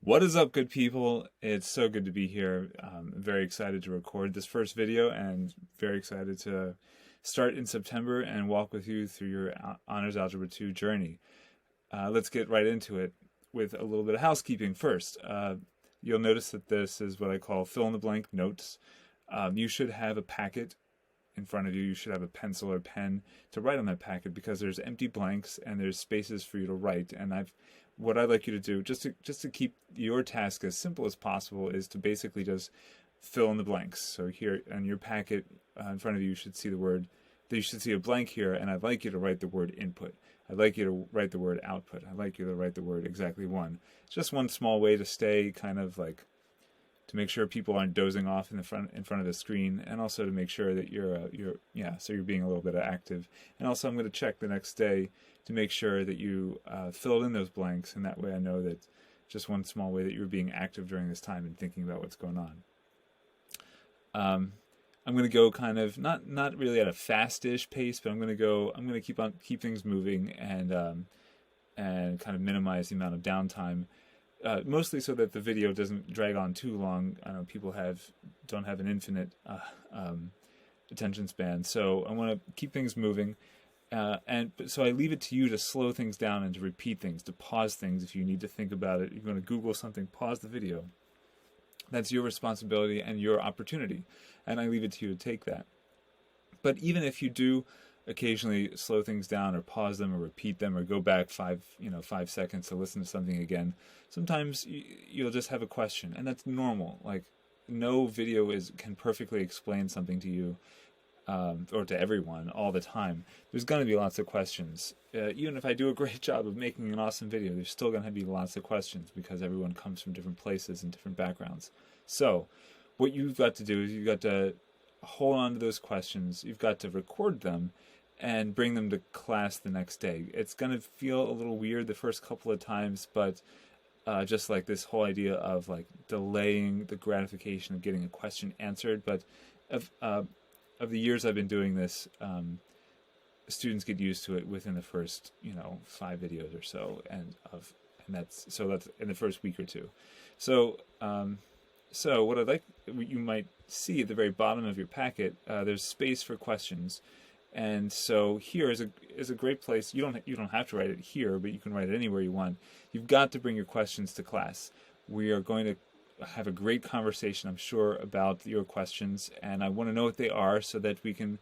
What is up, good people? It's so good to be here. I'm very excited to record this first video and very excited to start in September and walk with you through your Honors Algebra 2 journey. Let's get right into it with a little bit of housekeeping first. You'll notice that this is what I call fill-in-the-blank notes. You should have a packet in front of you. You should have a pencil or pen to write on that packet because there's empty blanks and there's spaces for you to write. And what I'd like you to do, just to keep your task as simple as possible, is to basically just fill in the blanks. So here on your packet in front of you, you should see you should see a blank here, and I'd like you to write the word input. I'd like you to write the word output. I'd like you to write the word exactly one. It's just one small way to stay kind of like, to make sure people aren't dozing off in front of the screen, and also to make sure that so you're being a little bit active. And also I'm going to check the next day to make sure that you filled in those blanks, and that way I know that just one small way that you were being active during this time and thinking about what's going on. I'm going to go kind of not really at a fast-ish pace, but I'm going to keep things moving and kind of minimize the amount of downtime. Mostly so that the video doesn't drag on too long. I know people don't have an infinite attention span, so I want to keep things moving. So I leave it to you to slow things down and to repeat things, to pause things if you need to think about it. You're going to Google something, pause the video. That's your responsibility and your opportunity, and I leave it to you to take that. But even if you do occasionally slow things down or pause them or repeat them or go back 5 seconds to listen to something again, sometimes you'll just have a question, and that's normal. Like, no video can perfectly explain something to you or to everyone all the time. There's going to be lots of questions. Even if I do a great job of making an awesome video, there's still going to be lots of questions because everyone comes from different places and different backgrounds. So what you've got to do is you've got to hold on to those questions. You've got to record them and bring them to class the next day. It's going to feel a little weird the first couple of times, but just like this whole idea of like delaying the gratification of getting a question answered. But of the years I've been doing this, students get used to it within the first 5 videos or so, and that's in the first week or two. So what you might see at the very bottom of your packet, there's space for questions. And so here is a great place. You don't have to write it here, but you can write it anywhere you want. You've got to bring your questions to class. We are going to have a great conversation, I'm sure, about your questions, and I want to know what they are so that we can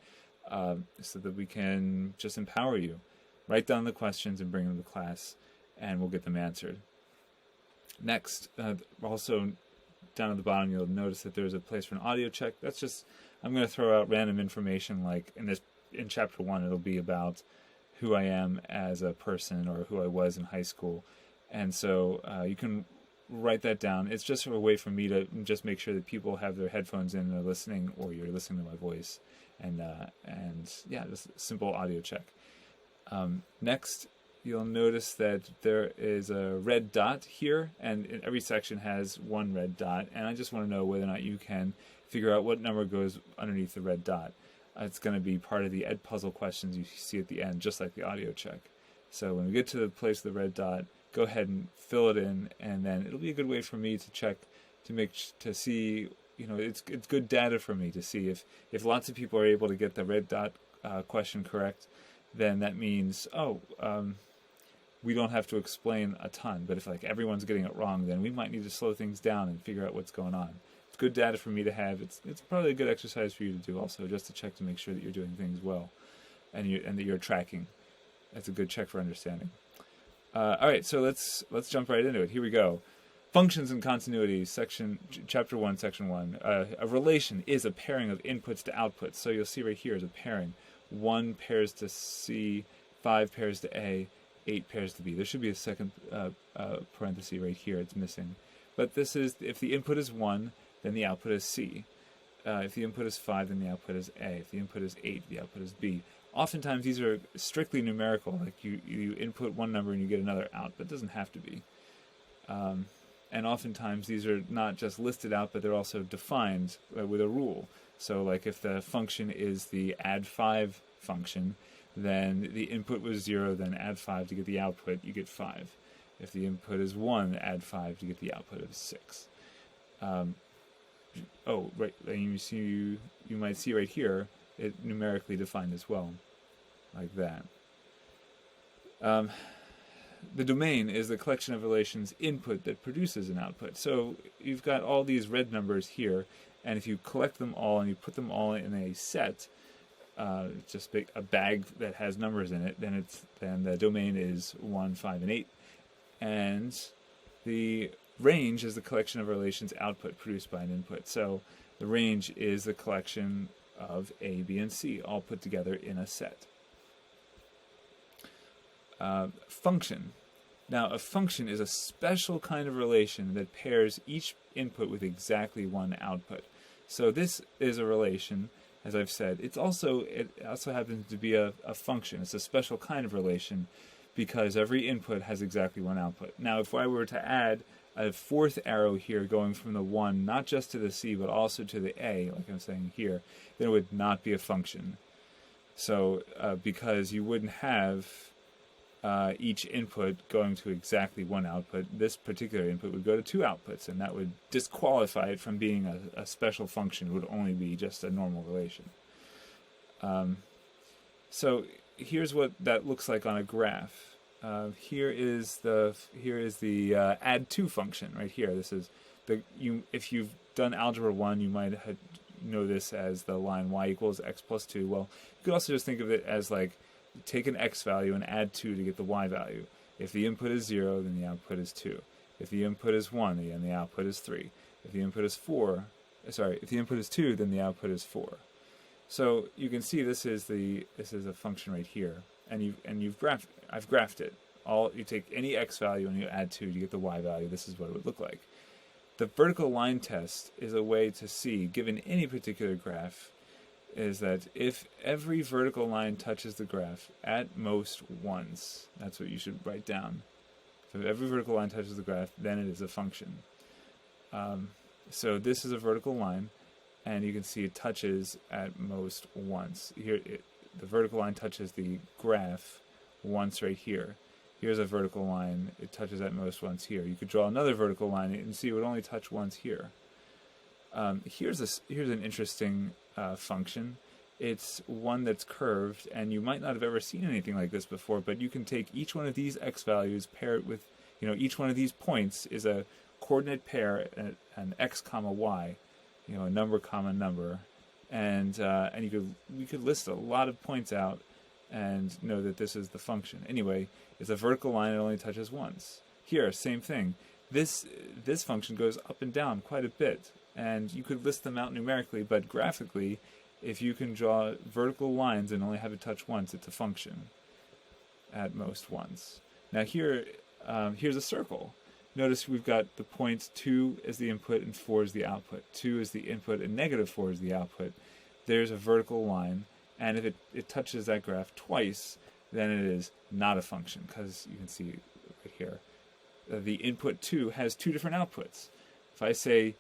just empower you. Write down the questions and bring them to class, and we'll get them answered. Next, also down at the bottom, you'll notice that there's a place for an audio check. I'm going to throw out random information, like in chapter 1, it'll be about who I am as a person or who I was in high school. And so you can write that down. It's just a way for me to just make sure that people have their headphones in and they're listening, or you're listening to my voice. And just a simple audio check. Next, you'll notice that there is a red dot here, and every section has one red dot. And I just want to know whether or not you can figure out what number goes underneath the red dot. It's going to be part of the Ed Puzzle questions you see at the end, just like the audio check. So when we get to the place with the red dot, go ahead and fill it in, and then it'll be a good way for me to check, to see, it's good data for me to see if lots of people are able to get the red dot question correct, then that means, we don't have to explain a ton. But if like everyone's getting it wrong, then we might need to slow things down and figure out what's going on. Good data for me to have. It's probably a good exercise for you to do also, just to check to make sure that you're doing things well and that you're tracking. That's a good check for understanding. All right, so let's jump right into it. Here we go. Functions and continuity, chapter 1, section 1. A relation is a pairing of inputs to outputs. So you'll see right here is a pairing. 1 pairs to C, 5 pairs to A, 8 pairs to B. There should be a second parenthesis right here. It's missing. But this is, if the input is 1, then the output is C. If the input is 5, then the output is A. If the input is 8, the output is B. Oftentimes these are strictly numerical, like you input one number and you get another out, but it doesn't have to be. And oftentimes these are not just listed out, but they're also defined with a rule. So like if the function is the add 5 function, then the input was 0, then add 5 to get the output, you get 5. If the input is 1, add 5 to get the output of 6. Oh, right, you might see right here, it numerically defined as well, like that. The domain is the collection of relations input that produces an output. So you've got all these red numbers here, and if you collect them all and you put them all in a set, just a bag that has numbers in it, then the domain is 1, 5, and 8, and the range is the collection of relations output produced by an input. So the range is the collection of A, B, and C all put together in a set. Function. Now, a function is a special kind of relation that pairs each input with exactly one output. So this is a relation, as I've said. It also happens to be a function. It's a special kind of relation because every input has exactly one output. Now, if I were to add a fourth arrow here going from the 1, not just to the C, but also to the A, like I'm saying here, then it would not be a function. So, because you wouldn't have each input going to exactly one output, this particular input would go to 2 outputs, and that would disqualify it from being a special function. It would only be just a normal relation. So here's what that looks like on a graph. Here is the add 2 function right here. This is if you've done algebra 1, you might know this as the line y equals x plus 2. Well, you could also just think of it as like take an x value and add 2 to get the y value. If the input is 0, then the output is 2. If the input is 1, then the output is 3. If the input is 2, then the output is 4. So you can see this is a function right here, and I've graphed it. You take any x value and you add 2 to get the y value. This is what it would look like. The vertical line test is a way to see, given any particular graph, is that if every vertical line touches the graph at most once, that's what you should write down. So if every vertical line touches the graph, then it is a function. So this is a vertical line, and you can see it touches at most once. Here, the vertical line touches the graph once right here. Here's a vertical line, it touches at most once here. You could draw another vertical line and see it would only touch once here. Here's an interesting function. It's one that's curved, and you might not have ever seen anything like this before, but you can take each one of these x values, pair it with, each one of these points is a coordinate pair, an x comma y, a number comma number, and we could list a lot of points out and know that this is the function. Anyway, it's a vertical line, it only touches once. Here, same thing. This function goes up and down quite a bit, and you could list them out numerically, but graphically, if you can draw vertical lines and only have it touch once, it's a function at most once. Now here's a circle. Notice we've got the points 2 as the input and 4 as the output. 2 is the input and negative 4 is the output. There's a vertical line, and if it touches that graph twice, then it is not a function, because you can see right here, the input 2 has 2 different outputs. If I say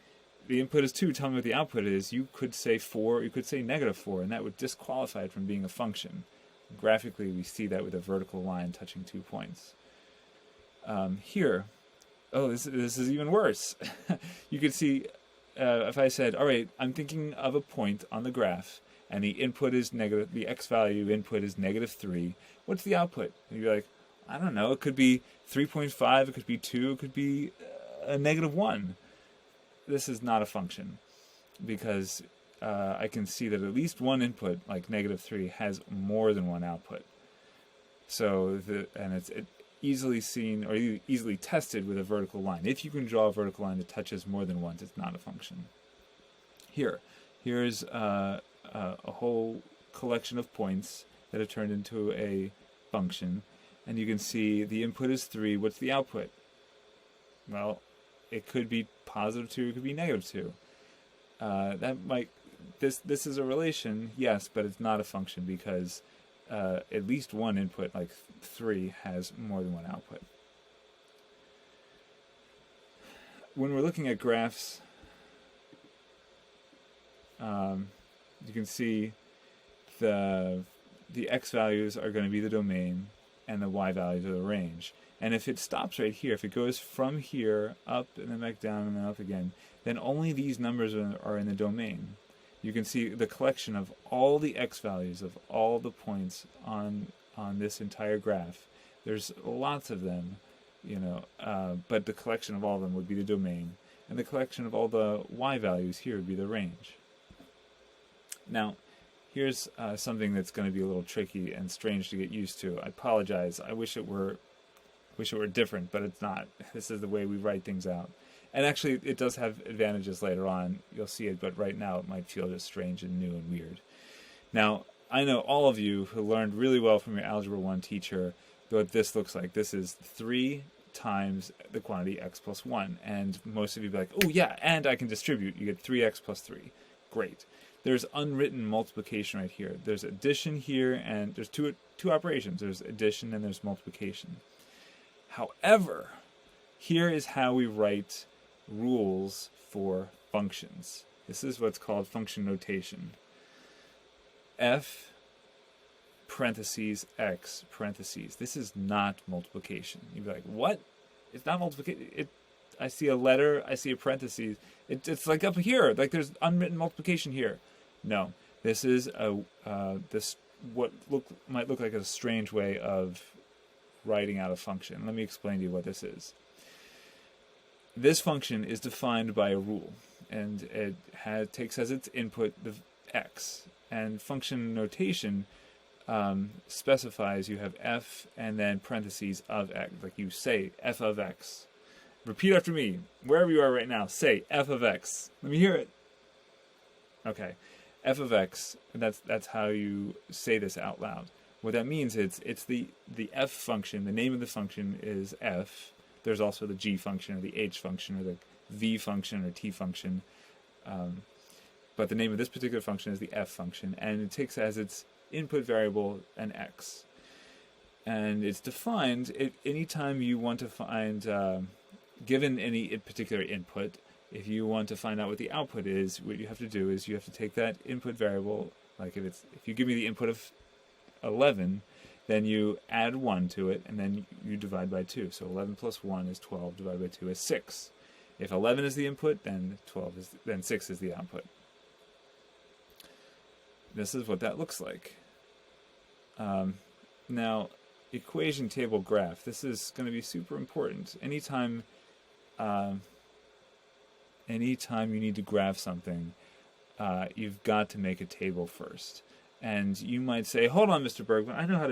the input is 2, tell me what the output is, you could say 4, you could say negative 4, and that would disqualify it from being a function. Graphically, we see that with a vertical line touching 2 points. Here, this is even worse. You could see, if I said, all right, I'm thinking of a point on the graph, and the input is negative, the x value input is negative 3, what's the output? And you'd be like, I don't know, it could be 3.5, it could be 2, it could be a negative 1. This is not a function, because I can see that at least one input, like negative 3, has more than one output. So, it's easily seen or easily tested with a vertical line. If you can draw a vertical line that touches more than once, it's not a function. Here's a whole collection of points that have turned into a function, and you can see the input is 3. What's the output? Well, it could be positive 2, it could be negative 2. This is a relation, yes, but it's not a function, because at least one input, like 3, has more than one output. When we're looking at graphs, you can see the x values are going to be the domain, and the y values are the range. And if it stops right here, if it goes from here up and then back down and then up again, then only these numbers are in the domain. You can see the collection of all the x values of all the points on this entire graph. There's lots of them, but the collection of all of them would be the domain, and the collection of all the y values here would be the range. Now, here's something that's going to be a little tricky and strange to get used to. I apologize. I wish it were different, but it's not. This is the way we write things out. And actually, it does have advantages later on. You'll see it, but right now it might feel just strange and new and weird. Now, I know all of you who learned really well from your Algebra 1 teacher what this looks like. This is 3 times the quantity x plus 1. And most of you will be like, oh yeah, and I can distribute. You get 3x plus 3. Great. There's unwritten multiplication right here. There's addition here, and there's two operations. There's addition and there's multiplication. However, here is how we write rules for functions. This is what's called function notation. F parentheses x parentheses. This is not multiplication. You'd be like, what? It's not multiplication. I see a letter, I see a parentheses. It's like up here, like there's unwritten multiplication here. No, this is what might look like a strange way of writing out a function. Let me explain to you what this is. This function is defined by a rule, and it takes as its input the x. And function notation specifies you have f and then parentheses of x. Like you say f of x. Repeat after me. Wherever you are right now, say f of x. Let me hear it. Okay. F of x, that's how you say this out loud. What that means is it's the f function. The name of the function is f. There's also the g function or the h function or the v function or t function. But the name of this particular function is the f function, and it takes as its input variable an x. And it's defined anytime you want to find, given any particular input, if you want to find out what the output is, what you have to do is you have to take that input variable, like if you give me the input of 11, then you add 1 to it, and then you divide by 2. So 11 plus 1 is 12, divided by 2 is 6. If 11 is the input, then 6 is the output. This is what that looks like. Now, equation table graph. This is going to be super important. Anytime you need to graph something, you've got to make a table first. And you might say, hold on, Mr. Bergman, I know how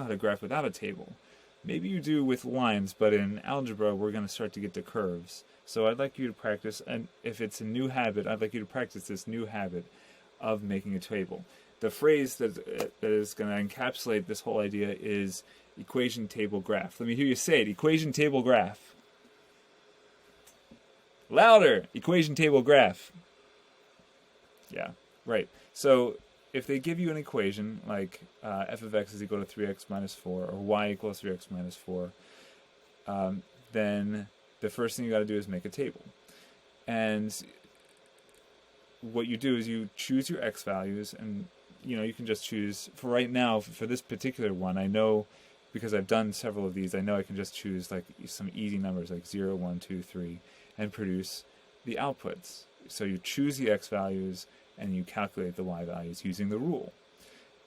to graph without a table. Maybe you do with lines, but in algebra, we're going to start to get to curves. So I'd like you to practice, and if it's a new habit, I'd like you to practice this new habit of making a table. The phrase that is going to encapsulate this whole idea is equation table graph. Let me hear you say it, equation table graph. Louder, equation table graph. Yeah, right. So if they give you an equation like f of x is equal to 3x minus 4 or y equals 3x minus 4, then the first thing you got to do is make a table. And what you do is you choose your x values, and you can just choose, for right now, for this particular one, I know, because I've done several of these, I know I can just choose like some easy numbers like 0, 1, 2, 3, and produce the outputs. So you choose the x values, and you calculate the y values using the rule.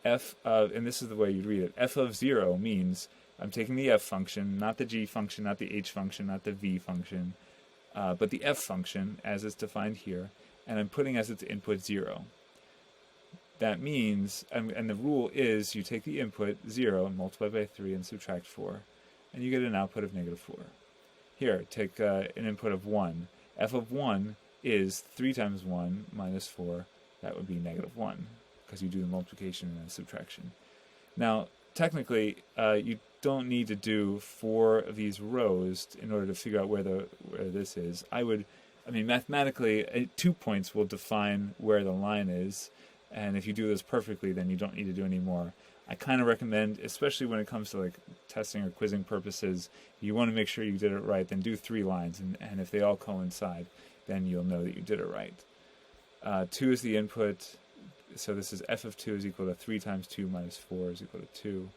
And this is the way you read it, f of 0 means I'm taking the f function, not the g function, not the h function, not the v function, but the f function as it's defined here, and I'm putting as its input 0. That means, and the rule is, you take the input 0 and multiply by 3 and subtract 4, and you get an output of negative 4. Here, take an input of 1. F of 1 is 3 times 1 minus 4. That would be negative 1, because you do the multiplication and the subtraction. Now, technically, you don't need to do 4 of these rows in order to figure out where this is. Mathematically, 2 points will define where the line is, and if you do this perfectly, then you don't need to do any more. I kind of recommend, especially when it comes to like testing or quizzing purposes, you want to make sure you did it right, then do 3 lines, and if they all coincide, then you'll know that you did it right. 2 is the input, so this is f of 2 is equal to 3 times 2 minus 4 is equal to 2.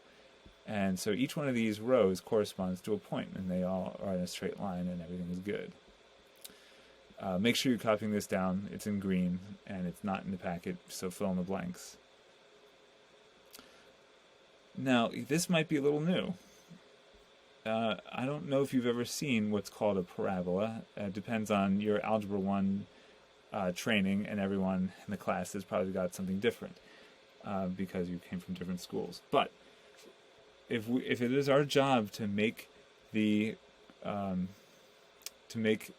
And so each one of these rows corresponds to a point, and they all are in a straight line, and everything is good. Make sure you're copying this down. It's in green, and it's not in the packet, so fill in the blanks. Now, this might be a little new. I don't know if you've ever seen what's called a parabola. It depends on your Algebra 1 training, and everyone in the class has probably got something different because you came from different schools. But if it is our job to make the to make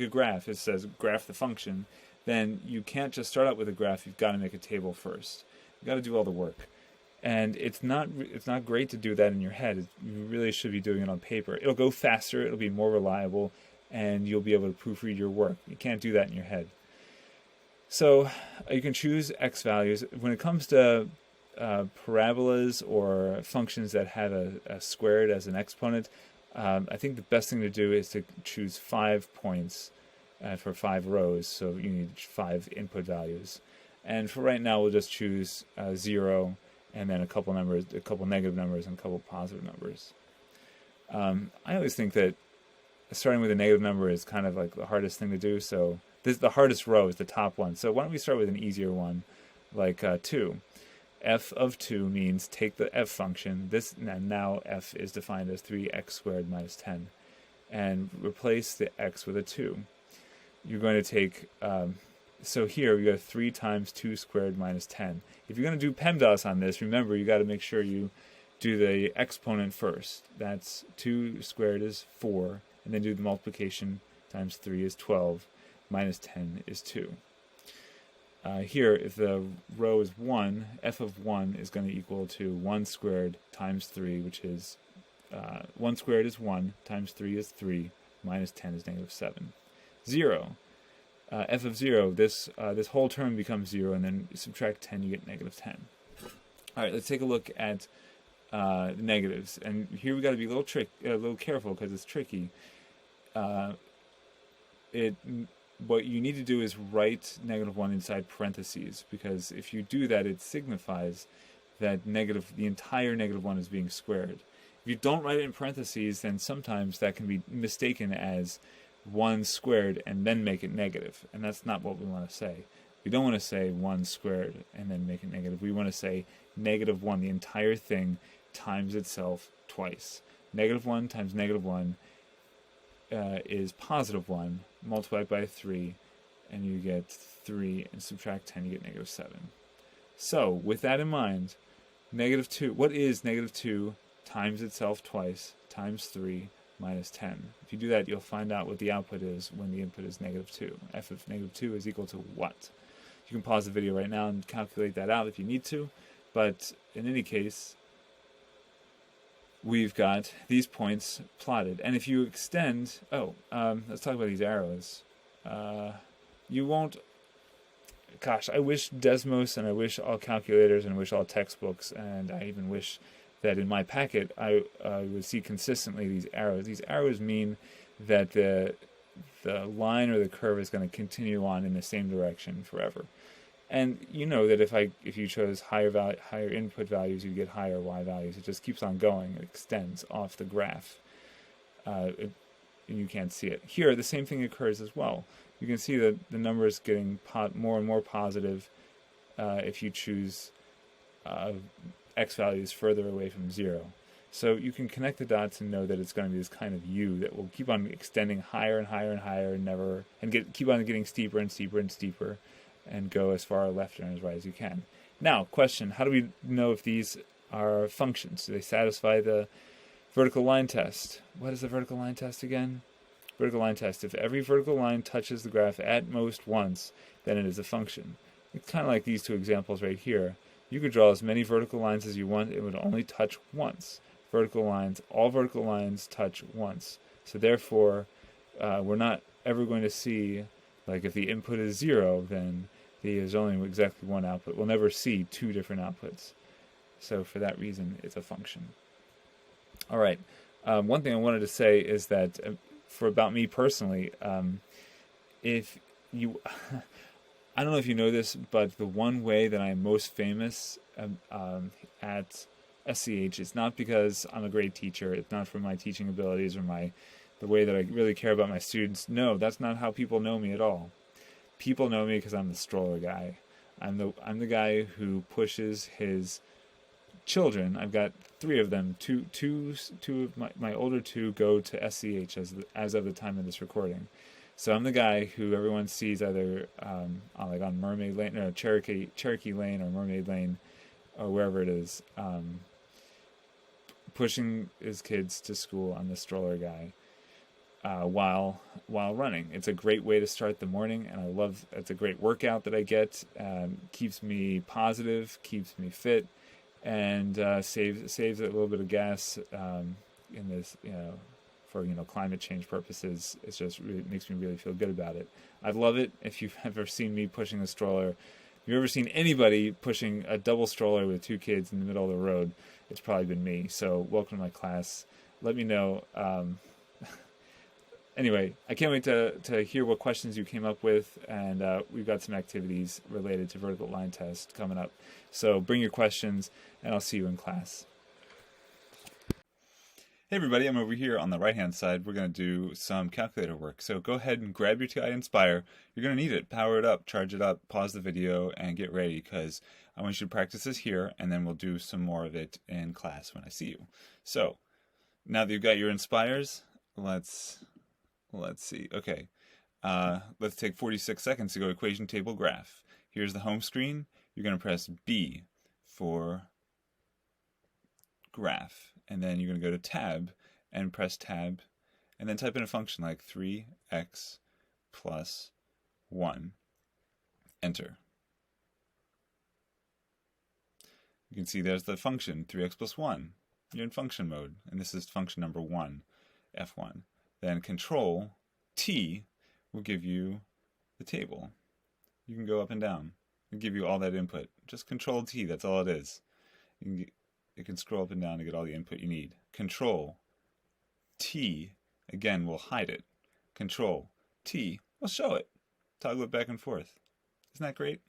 a graph, it says graph the function, then you can't just start out with a graph. You've got to make a table first. You've got to do all the work. And it's not great to do that in your head. You really should be doing it on paper. It'll go faster, it'll be more reliable, and you'll be able to proofread your work. You can't do that in your head. So you can choose x values. When it comes to parabolas or functions that have a squared as an exponent, I think the best thing to do is to choose 5 points for 5 rows, so you need 5 input values. And for right now, we'll just choose 0, and then a couple negative numbers, and a couple positive numbers. I always think that starting with a negative number is kind of like the hardest thing to do, so the hardest row is the top one. So why don't we start with an easier one, like 2. F of 2 means take the f function. Now f is defined as 3x squared minus 10. And replace the x with a 2. You're going to take... So here we got 3 times 2 squared minus 10. If you're going to do PEMDAS on this, remember you got to make sure you do the exponent first. That's 2 squared is 4, and then do the multiplication times 3 is 12, minus 10 is 2. Here, if the row is 1, f of 1 is going to equal to 1 squared times 3, which is 1 squared is 1, times 3 is 3, minus 10 is negative 7. 0. F of 0, this whole term becomes 0, and then subtract 10, you get negative 10. All right, let's take a look at the negatives. And here we got to be a little careful because it's tricky. What you need to do is write negative 1 inside parentheses, because if you do that, it signifies that the entire negative 1 is being squared. If you don't write it in parentheses, then sometimes that can be mistaken as 1 squared and then make it negative, and that's not what we want to say. We don't want to say 1 squared and then make it negative. We want to say negative 1, the entire thing, times itself twice. Negative 1 times negative 1 is positive 1, multiplied by 3, and you get 3, and subtract 10, you get negative 7. So, with that in mind, negative 2, what is negative 2 times itself twice, times 3, minus 10. If you do that, you'll find out what the output is when the input is negative 2. F of negative 2 is equal to what? You can pause the video right now and calculate that out if you need to, but in any case, we've got these points plotted. And if you extend... let's talk about these arrows. You won't... Gosh, I wish Desmos, and I wish all calculators, and I wish all textbooks, and I even wish that in my packet I would see consistently these arrows. These arrows mean that the line or the curve is going to continue on in the same direction forever. And you know that if you chose higher input values, you get higher y values. It just keeps on going. It extends off the graph. You can't see it. Here, the same thing occurs as well. You can see that the number is getting more and more positive if you choose x values further away from 0. So you can connect the dots and know that it's going to be this kind of U that will keep on extending higher and higher and higher, and keep on getting steeper and steeper and steeper, and go as far left and as right as you can. Now, question: how do we know if these are functions? Do they satisfy the vertical line test? What is the vertical line test again? Vertical line test: if every vertical line touches the graph at most once, then it is a function. It's kind of like these two examples right here. You could draw as many vertical lines as you want. It would only touch once. All vertical lines touch once. So therefore, we're not ever going to see, like if the input is 0, then there's only exactly one output. We'll never see 2 different outputs. So for that reason, it's a function. All right. One thing I wanted to say is that about me personally, if you... I don't know if you know this, but the one way that I'm most famous at SCH. It's not because I'm a great teacher. It's not for my teaching abilities or the way that I really care about my students. No, that's not how people know me at all. People know me because I'm the stroller guy. I'm the guy who pushes his children. I've got 3 of them. Two of my older 2 go to SCH as of the time of this recording. So I'm the guy who everyone sees either on Mermaid Lane, or Cherokee Lane, or Mermaid Lane, or wherever it is, pushing his kids to school. I'm the stroller guy. While running. It's a great way to start the morning, and it's a great workout that I get. Keeps me positive, keeps me fit, and saves a little bit of gas in this, for climate change purposes. It's just really makes me really feel good about it. I love it. If you've ever seen me pushing a stroller, if you've ever seen anybody pushing a double stroller with 2 kids in the middle of the road, it's probably been me. So welcome to my class. Let me know. Anyway, I can't wait to hear what questions you came up with, and we've got some activities related to vertical line test coming up. So bring your questions, and I'll see you in class. Hey everybody, I'm over here on the right-hand side. We're going to do some calculator work. So go ahead and grab your guide nSpire. You're going to need it. Power it up, charge it up, pause the video, and get ready, because I want you to practice this here, and then we'll do some more of it in class when I see you. So now that you've got your nSpires, let's see. Okay, let's take 46 seconds to go equation table graph. Here's the home screen. You're going to press B for graph, and then you're going to go to tab and press tab, and then type in a function like 3x plus 1. Enter. You can see there's the function 3x plus 1. You're in function mode, and this is function number 1, F1. Then Control T will give you the table. You can go up and down and give you all that input. Just Control T, that's all it is. You can scroll up and down to get all the input you need. Control T, again, will hide it. Control T will show it. Toggle it back and forth. Isn't that great?